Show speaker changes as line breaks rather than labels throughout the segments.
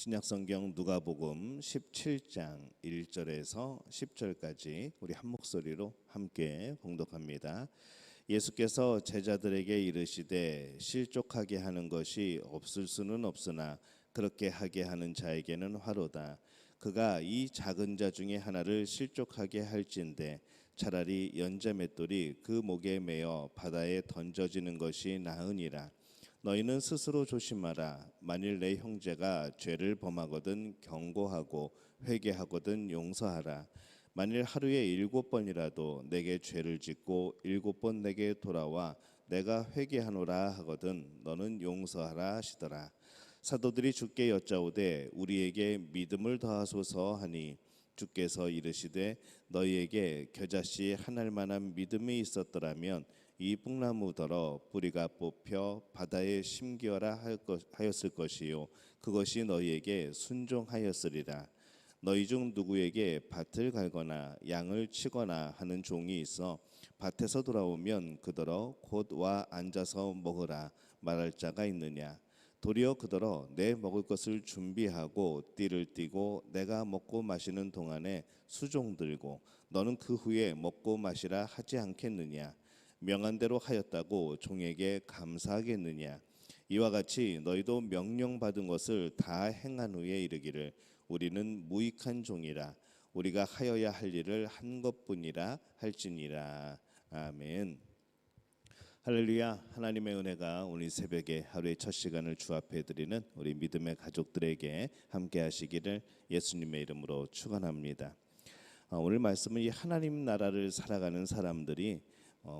신약성경 누가복음 17장 1절에서 10절까지 우리 한 목소리로 함께 봉독합니다. 예수께서 제자들에게 이르시되 실족하게 하는 것이 없을 수는 없으나 그렇게 하게 하는 자에게는 화로다. 그가 이 작은 자 중에 하나를 실족하게 할진대 차라리 연자 맷돌이 그 목에 매어 바다에 던져지는 것이 나으니라. 너희는 스스로 조심하라. 만일 내 형제가 죄를 범하거든 경고하고 회개하거든 용서하라. 만일 하루에 7번이라도 내게 죄를 짓고 7번 내게 돌아와 내가 회개하노라 하거든 너는 용서하라 하시더라. 사도들이 주께 여짜오되 우리에게 믿음을 더하소서 하니 주께서 이르시되 너희에게 겨자씨 한 알만한 믿음이 있었더라면 이 뽕나무더러 뿌리가 뽑혀 바다에 심기어라 하였을 것이요 그것이 너희에게 순종하였으리라. 너희 중 누구에게 밭을 갈거나 양을 치거나 하는 종이 있어 밭에서 돌아오면 그더러 곧 와 앉아서 먹으라 말할 자가 있느냐. 도리어 그더러 내 먹을 것을 준비하고 띠를 띠고 내가 먹고 마시는 동안에 수종 들고 너는 그 후에 먹고 마시라 하지 않겠느냐. 명한 대로 하였다고 종에게 감사하겠느냐. 이와 같이 너희도 명령받은 것을 다 행한 후에 이르기를 우리는 무익한 종이라 우리가 하여야 할 일을 한 것뿐이라 할지니라. 아멘. 할렐루야. 하나님의 은혜가 오늘 새벽에 하루의 첫 시간을 주 앞에 드리는 우리 믿음의 가족들에게 함께 하시기를 예수님의 이름으로 축원합니다. 오늘 말씀은 이 하나님 나라를 살아가는 사람들이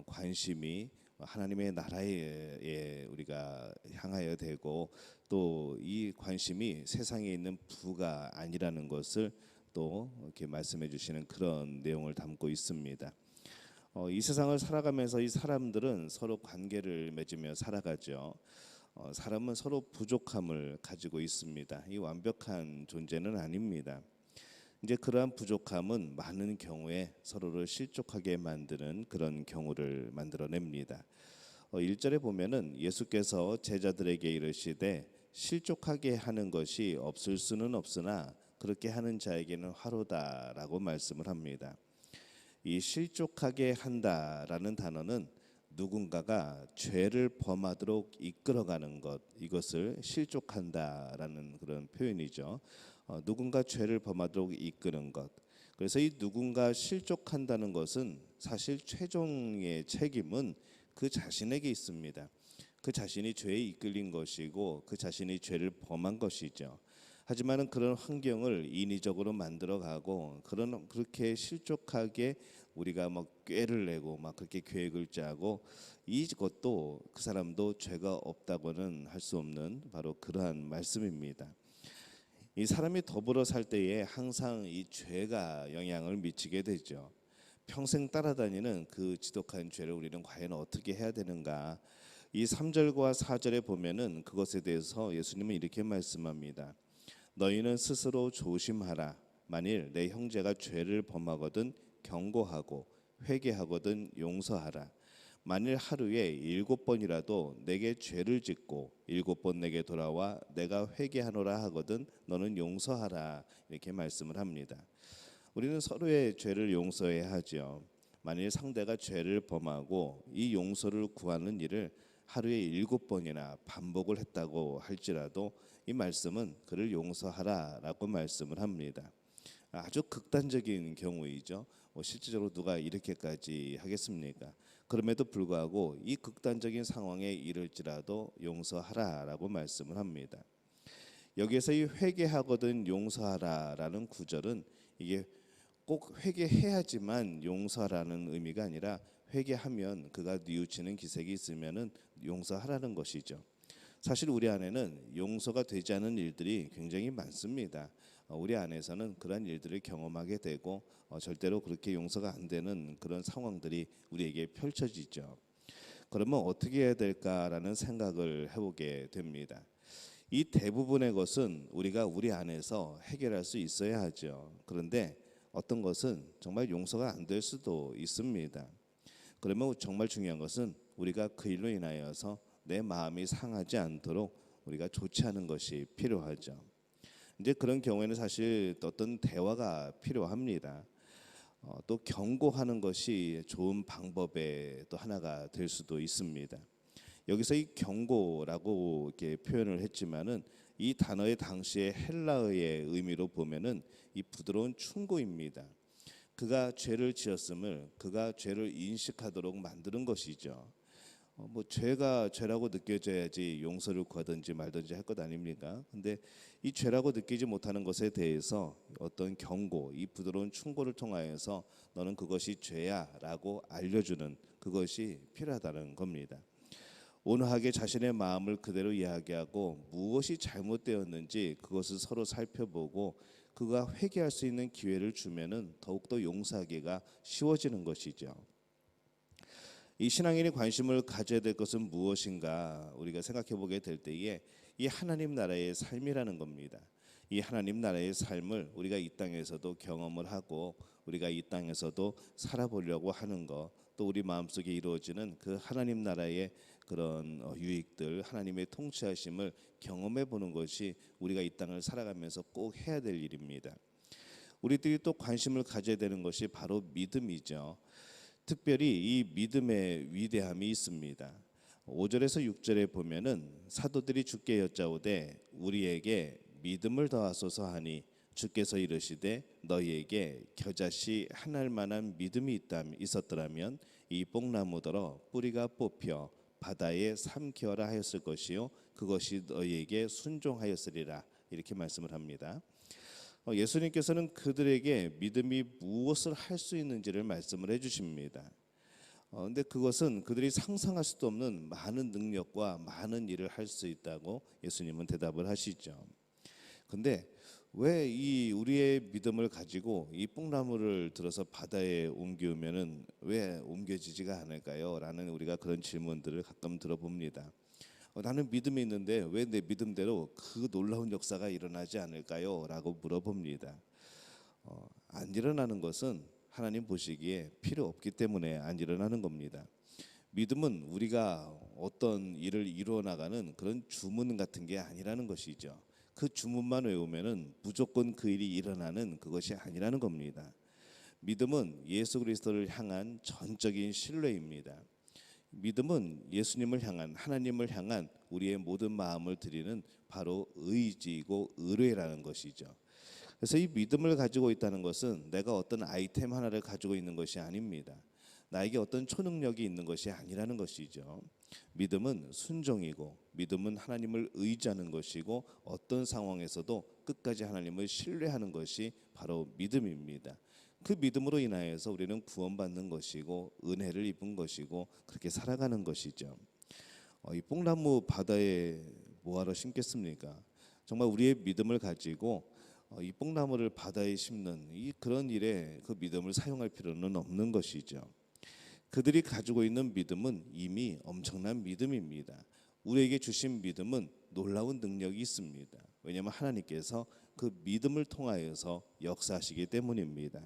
관심이 하나님의 나라에 우리가 향하여 되고 또 이 관심이 세상에 있는 부가 아니라는 것을 또 이렇게 말씀해 주시는 그런 내용을 담고 있습니다. 이 세상을 살아가면서 이 사람들은 서로 관계를 맺으며 살아가죠. 사람은 서로 부족함을 가지고 있습니다. 이 완벽한 존재는 아닙니다. 이제 그러한 부족함은 많은 경우에 서로를 실족하게 만드는 그런 경우를 만들어냅니다. 1절에 보면은 예수께서 제자들에게 이르시되 실족하게 하는 것이 없을 수는 없으나 그렇게 하는 자에게는 화로다라고 말씀을 합니다. 이 실족하게 한다라는 단어는 누군가가 죄를 범하도록 이끌어가는 것, 이것을 실족한다라는 그런 표현이죠. 누군가 죄를 범하도록 이끄는 것. 그래서 이 누군가 실족한다는 것은 사실 최종의 책임은 그 자신에게 있습니다. 그 자신이 죄에 이끌린 것이고 그 자신이 죄를 범한 것이죠. 하지만은 그런 환경을 인위적으로 만들어가고 그렇게 실족하게 우리가 막 꾀를 내고 막 그렇게 계획을 짜고 이것도 그 사람도 죄가 없다고는 할 수 없는 바로 그러한 말씀입니다. 이 사람이 더불어 살 때에 항상 이 죄가 영향을 미치게 되죠. 평생 따라다니는 그 지독한 죄를 우리는 과연 어떻게 해야 되는가? 이 3절과 4절에 보면은 그것에 대해서 예수님은 이렇게 말씀합니다. 너희는 스스로 조심하라. 만일 내 형제가 죄를 범하거든 경고하고 회개하거든 용서하라. 만일 하루에 7번이라도 내게 죄를 짓고 7번 내게 돌아와 내가 회개하노라 하거든 너는 용서하라. 이렇게 말씀을 합니다. 우리는 서로의 죄를 용서해야 하죠. 만일 상대가 죄를 범하고 이 용서를 구하는 일을 하루에 7번이나 반복을 했다고 할지라도 이 말씀은 그를 용서하라라고 말씀을 합니다. 아주 극단적인 경우이죠. 실질적으로 누가 이렇게까지 하겠습니까? 그럼에도 불구하고 이 극단적인 상황에 이를지라도 용서하라라고 말씀을 합니다. 여기에서 이 회개하거든 용서하라라는 구절은 이게 꼭 회개해야지만 용서하라는 의미가 아니라 회개하면 그가 뉘우치는 기색이 있으면은 용서하라는 것이죠. 사실 우리 안에는 용서가 되지 않은 일들이 굉장히 많습니다. 우리 안에서는 그런 일들을 경험하게 되고 절대로 그렇게 용서가 안 되는 그런 상황들이 우리에게 펼쳐지죠. 그러면 어떻게 해야 될까라는 생각을 해보게 됩니다. 이 대부분의 것은 우리가 우리 안에서 해결할 수 있어야 하죠. 그런데 어떤 것은 정말 용서가 안 될 수도 있습니다. 그러면 정말 중요한 것은 우리가 그 일로 인하여서 내 마음이 상하지 않도록 우리가 조치하는 것이 필요하죠. 이제 그런 경우에는 사실 어떤 대화가 필요합니다. 또 경고하는 것이 좋은 방법의 또 하나가 될 수도 있습니다. 여기서 이 경고라고 이렇게 표현을 했지만은 이 단어의 당시의 헬라어의 의미로 보면은 이 부드러운 충고입니다. 그가 죄를 지었음을 그가 죄를 인식하도록 만드는 것이죠. 뭐 죄가 죄라고 느껴져야지 용서를 구하든지 말든지 할 것 아닙니까? 근데 이 죄라고 느끼지 못하는 것에 대해서 어떤 경고, 이 부드러운 충고를 통하여서 너는 그것이 죄야라고 알려주는 그것이 필요하다는 겁니다. 온화하게 자신의 마음을 그대로 이야기하고 무엇이 잘못되었는지 그것을 서로 살펴보고 그가 회개할 수 있는 기회를 주면은 더욱더 용서하기가 쉬워지는 것이죠. 이 신앙인이 관심을 가져야 될 것은 무엇인가 우리가 생각해 보게 될 때에 이 하나님 나라의 삶이라는 겁니다. 이 하나님 나라의 삶을 우리가 이 땅에서도 경험을 하고 우리가 이 땅에서도 살아보려고 하는 것, 또 우리 마음속에 이루어지는 그 하나님 나라의 그런 유익들, 하나님의 통치하심을 경험해 보는 것이 우리가 이 땅을 살아가면서 꼭 해야 될 일입니다. 우리들이 또 관심을 가져야 되는 것이 바로 믿음이죠. 특별히 이 믿음의 위대함이 있습니다. 5절에서 6절에 보면은 사도들이 주께 여짜오되 우리에게 믿음을 더하소서 하니 주께서 이르시되 너희에게 겨자씨 하나일 만한 믿음이 있었더라면 이 뽕나무더러 뿌리가 뽑혀 바다에 삼키어라 하였을 것이요 그것이 너희에게 순종하였으리라 이렇게 말씀을 합니다. 예수님께서는 그들에게 믿음이 무엇을 할 수 있는지를 말씀을 해주십니다. 근데 그것은 그들이 상상할 수도 없는 많은 능력과 많은 일을 할 수 있다고 예수님은 대답을 하시죠. 근데 왜 이 우리의 믿음을 가지고 이 뽕나무를 들어서 바다에 옮기면은 왜 옮겨지지가 않을까요? 라는 우리가 그런 질문들을 가끔 들어봅니다. 나는 믿음이 있는데 왜 내 믿음대로 그 놀라운 역사가 일어나지 않을까요? 라고 물어봅니다. 안 일어나는 것은 하나님 보시기에 필요 없기 때문에 안 일어나는 겁니다. 믿음은 우리가 어떤 일을 이루어 나가는 그런 주문 같은 게 아니라는 것이죠. 그 주문만 외우면은 무조건 그 일이 일어나는 그것이 아니라는 겁니다. 믿음은 예수 그리스도를 향한 전적인 신뢰입니다. 믿음은 예수님을 향한 하나님을 향한 우리의 모든 마음을 드리는 바로 의지이고 의뢰라는 것이죠. 그래서 이 믿음을 가지고 있다는 것은 내가 어떤 아이템 하나를 가지고 있는 것이 아닙니다. 나에게 어떤 초능력이 있는 것이 아니라는 것이죠. 믿음은 순종이고 믿음은 하나님을 의지하는 것이고 어떤 상황에서도 끝까지 하나님을 신뢰하는 것이 바로 믿음입니다. 그 믿음으로 인하여서 우리는 구원받는 것이고 은혜를 입은 것이고 그렇게 살아가는 것이죠. 이 뽕나무 바다에 뭐하러 심겠습니까? 정말 우리의 믿음을 가지고 이 뽕나무를 바다에 심는 이 그런 일에 그 믿음을 사용할 필요는 없는 것이죠. 그들이 가지고 있는 믿음은 이미 엄청난 믿음입니다. 우리에게 주신 믿음은 놀라운 능력이 있습니다. 왜냐하면 하나님께서 그 믿음을 통하여서 역사하시기 때문입니다.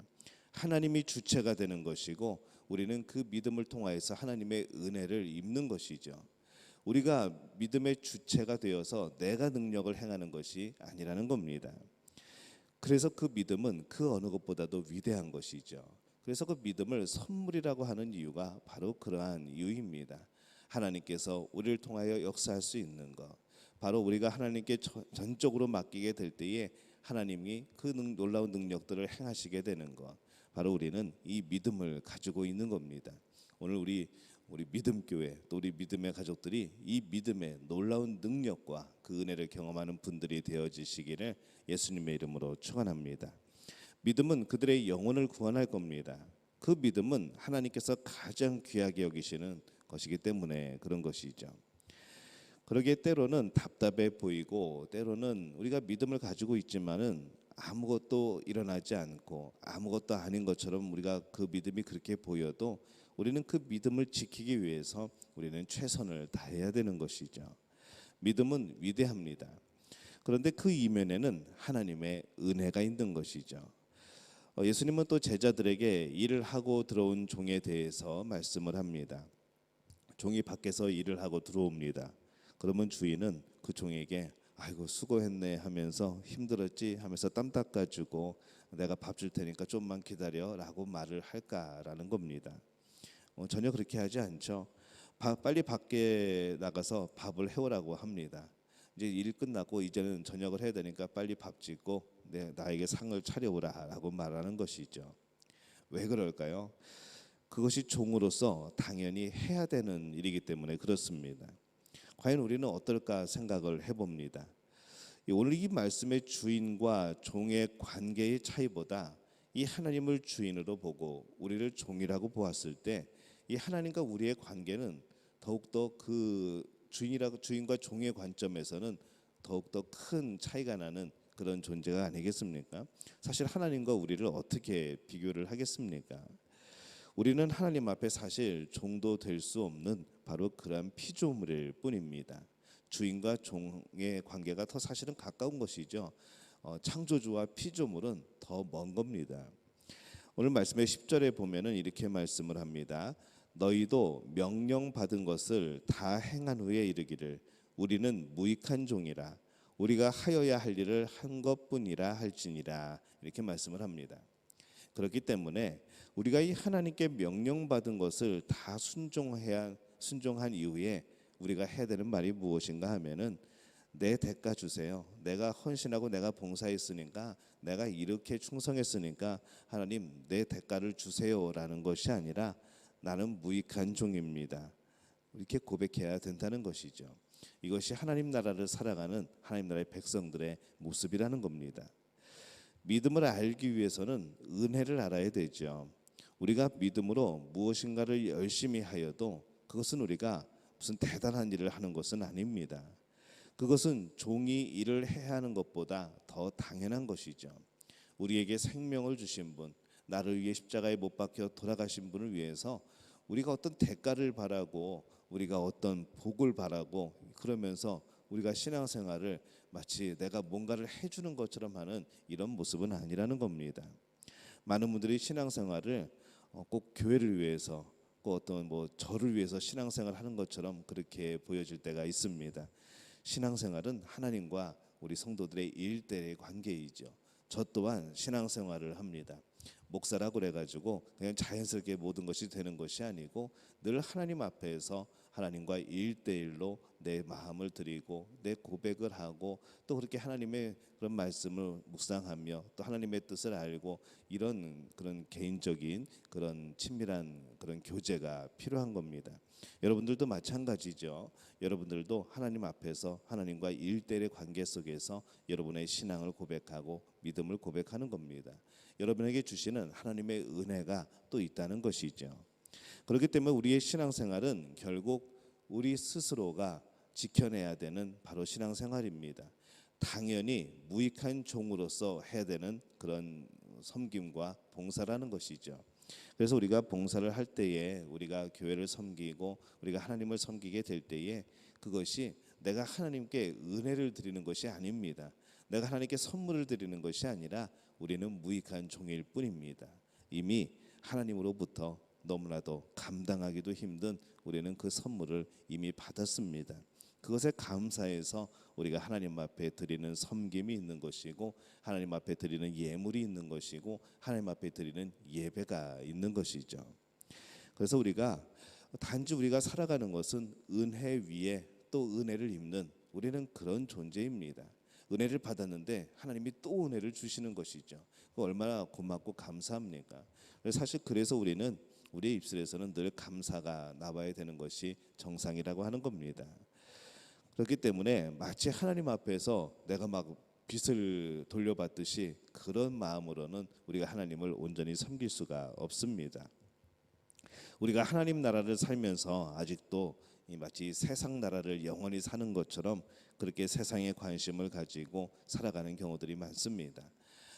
하나님이 주체가 되는 것이고 우리는 그 믿음을 통하여서 하나님의 은혜를 입는 것이죠. 우리가 믿음의 주체가 되어서 내가 능력을 행하는 것이 아니라는 겁니다. 그래서 그 믿음은 그 어느 것보다도 위대한 것이죠. 그래서 그 믿음을 선물이라고 하는 이유가 바로 그러한 이유입니다. 하나님께서 우리를 통하여 역사할 수 있는 것, 바로 우리가 하나님께 전적으로 맡기게 될 때에 하나님이 그 놀라운 능력들을 행하시게 되는 것, 바로 우리는 이 믿음을 가지고 있는 겁니다. 오늘 우리 믿음교회 또 우리 믿음의 가족들이 이 믿음의 놀라운 능력과 그 은혜를 경험하는 분들이 되어지시기를 예수님의 이름으로 축원합니다. 믿음은 그들의 영혼을 구원할 겁니다. 그 믿음은 하나님께서 가장 귀하게 여기시는 것이기 때문에 그런 것이죠. 그러기에 때로는 답답해 보이고 때로는 우리가 믿음을 가지고 있지만은 아무것도 일어나지 않고 아무것도 아닌 것처럼 우리가 그 믿음이 그렇게 보여도 우리는 그 믿음을 지키기 위해서 우리는 최선을 다해야 되는 것이죠. 믿음은 위대합니다. 그런데 그 이면에는 하나님의 은혜가 있는 것이죠. 예수님은 또 제자들에게 일을 하고 들어온 종에 대해서 말씀을 합니다. 종이 밖에서 일을 하고 들어옵니다. 그러면 주인은 그 종에게 아이고 수고했네 하면서 힘들었지 하면서 땀 닦아주고 내가 밥 줄 테니까 좀만 기다려라고 말을 할까라는 겁니다. 전혀 그렇게 하지 않죠. 빨리 밖에 나가서 밥을 해오라고 합니다. 이제 일 끝나고 이제는 저녁을 해야 되니까 빨리 밥 짓고 나에게 상을 차려오라라고 말하는 것이죠. 왜 그럴까요? 그것이 종으로서 당연히 해야 되는 일이기 때문에 그렇습니다. 과연 우리는 어떨까 생각을 해봅니다. 오늘 이 말씀의 주인과 종의 관계의 차이보다 이 하나님을 주인으로 보고 우리를 종이라고 보았을 때 이 하나님과 우리의 관계는 더욱더 그 주인과 종의 관점에서는 더욱더 큰 차이가 나는 그런 존재가 아니겠습니까? 사실 하나님과 우리를 어떻게 비교를 하겠습니까? 우리는 하나님 앞에 사실 종도 될 수 없는 바로 그러한 피조물일 뿐입니다. 주인과 종의 관계가 더 사실은 가까운 것이죠. 창조주와 피조물은 더 먼 겁니다. 오늘 말씀의 10절에 보면은 이렇게 말씀을 합니다. 너희도 명령 받은 것을 다 행한 후에 이르기를 우리는 무익한 종이라 우리가 하여야 할 일을 한 것뿐이라 할지니라 이렇게 말씀을 합니다. 그렇기 때문에 우리가 이 하나님께 명령받은 것을 다 순종한 이후에 우리가 해야 되는 말이 무엇인가 하면은 내 대가 주세요. 내가 헌신하고 내가 봉사했으니까 내가 이렇게 충성했으니까 하나님 내 대가를 주세요라는 것이 아니라 나는 무익한 종입니다. 이렇게 고백해야 된다는 것이죠. 이것이 하나님 나라를 살아가는 하나님 나라의 백성들의 모습이라는 겁니다. 믿음을 알기 위해서는 은혜를 알아야 되죠. 우리가 믿음으로 무엇인가를 열심히 하여도 그것은 우리가 무슨 대단한 일을 하는 것은 아닙니다. 그것은 종이 일을 해야 하는 것보다 더 당연한 것이죠. 우리에게 생명을 주신 분, 나를 위해 십자가에 못 박혀 돌아가신 분을 위해서 우리가 어떤 대가를 바라고 우리가 어떤 복을 바라고 그러면서 우리가 신앙생활을 마치 내가 뭔가를 해주는 것처럼 하는 이런 모습은 아니라는 겁니다. 많은 분들이 신앙생활을 꼭 교회를 위해서 꼭 어떤 저를 위해서 신앙생활을 하는 것처럼 그렇게 보여질 때가 있습니다. 신앙생활은 하나님과 우리 성도들의 일대의 관계이죠. 저 또한 신앙생활을 합니다. 목사라고 그래가지고 그냥 자연스럽게 모든 것이 되는 것이 아니고 늘 하나님 앞에서 하나님과 1대1로 내 마음을 드리고 내 고백을 하고 또 그렇게 하나님의 그런 말씀을 묵상하며 또 하나님의 뜻을 알고 이런 그런 개인적인 그런 친밀한 그런 교제가 필요한 겁니다. 여러분들도 마찬가지죠. 여러분들도 하나님 앞에서 하나님과 1대1의 관계 속에서 여러분의 신앙을 고백하고 믿음을 고백하는 겁니다. 여러분에게 주시는 하나님의 은혜가 또 있다는 것이죠. 그렇기 때문에 우리의 신앙생활은 결국 우리 스스로가 지켜내야 되는 바로 신앙생활입니다. 당연히 무익한 종으로서 해야 되는 그런 섬김과 봉사라는 것이죠. 그래서 우리가 봉사를 할 때에 우리가 교회를 섬기고 우리가 하나님을 섬기게 될 때에 그것이 내가 하나님께 은혜를 드리는 것이 아닙니다. 내가 하나님께 선물을 드리는 것이 아니라 우리는 무익한 종일 뿐입니다. 이미 하나님으로부터 너무나도 감당하기도 힘든 우리는 그 선물을 이미 받았습니다. 그것에 감사해서 우리가 하나님 앞에 드리는 섬김이 있는 것이고 하나님 앞에 드리는 예물이 있는 것이고 하나님 앞에 드리는 예배가 있는 것이죠. 그래서 단지 우리가 살아가는 것은 은혜 위에 또 은혜를 입는 우리는 그런 존재입니다. 은혜를 받았는데 하나님이 또 은혜를 주시는 것이죠. 얼마나 고맙고 감사합니까? 사실 그래서 우리는 우리의 입술에서는 늘 감사가 나와야 되는 것이 정상이라고 하는 겁니다. 그렇기 때문에 마치 하나님 앞에서 내가 막 빚을 돌려받듯이 그런 마음으로는 우리가 하나님을 온전히 섬길 수가 없습니다. 우리가 하나님 나라를 살면서 아직도 마치 세상 나라를 영원히 사는 것처럼 그렇게 세상에 관심을 가지고 살아가는 경우들이 많습니다.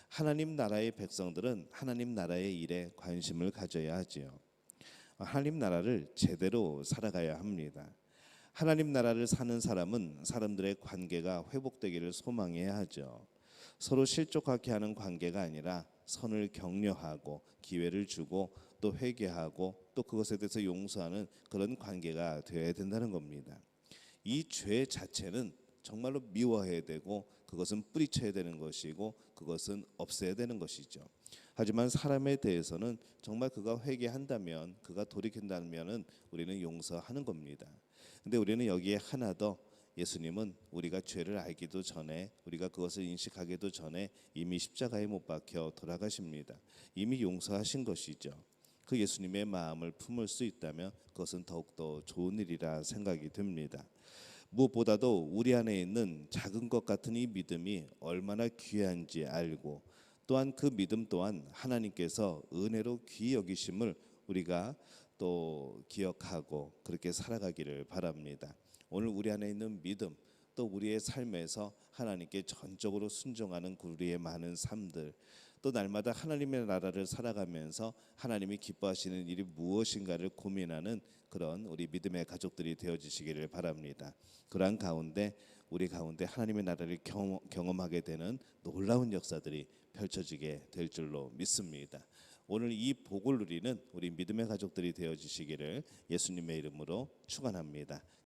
하나님 나라의 백성들은 하나님 나라의 일에 관심을 가져야 하지요. 하나님 나라를 제대로 살아가야 합니다. 하나님 나라를 사는 사람은 사람들의 관계가 회복되기를 소망해야 하죠. 서로 실족하게 하는 관계가 아니라 선을 격려하고 기회를 주고 또 회개하고 또 그것에 대해서 용서하는 그런 관계가 되어야 된다는 겁니다. 이 죄 자체는 정말로 미워해야 되고 그것은 뿌리쳐야 되는 것이고 그것은 없애야 되는 것이죠. 하지만 사람에 대해서는 정말 그가 회개한다면 그가 돌이킨다면은 우리는 용서하는 겁니다. 근데 우리는 여기에 하나 더, 예수님은 우리가 죄를 알기도 전에 우리가 그것을 인식하기도 전에 이미 십자가에 못 박혀 돌아가십니다. 이미 용서하신 것이죠. 그 예수님의 마음을 품을 수 있다면 그것은 더욱더 좋은 일이라 생각이 듭니다. 무엇보다도 우리 안에 있는 작은 것 같은 이 믿음이 얼마나 귀한지 알고 또한 그 믿음 또한 하나님께서 은혜로 귀히 여기심을 우리가 또 기억하고 그렇게 살아가기를 바랍니다. 오늘 우리 안에 있는 믿음, 또 우리의 삶에서 하나님께 전적으로 순종하는 우리의 많은 삶들, 또 날마다 하나님의 나라를 살아가면서 하나님이 기뻐하시는 일이 무엇인가를 고민하는 그런 우리 믿음의 가족들이 되어주시기를 바랍니다. 그러한 가운데 우리 가운데 하나님의 나라를 경험하게 되는 놀라운 역사들이 펼쳐지게 될 줄로 믿습니다. 오늘 이 복을 누리는 우리 믿음의 가족들이 되어주시기를 예수님의 이름으로 축원합니다.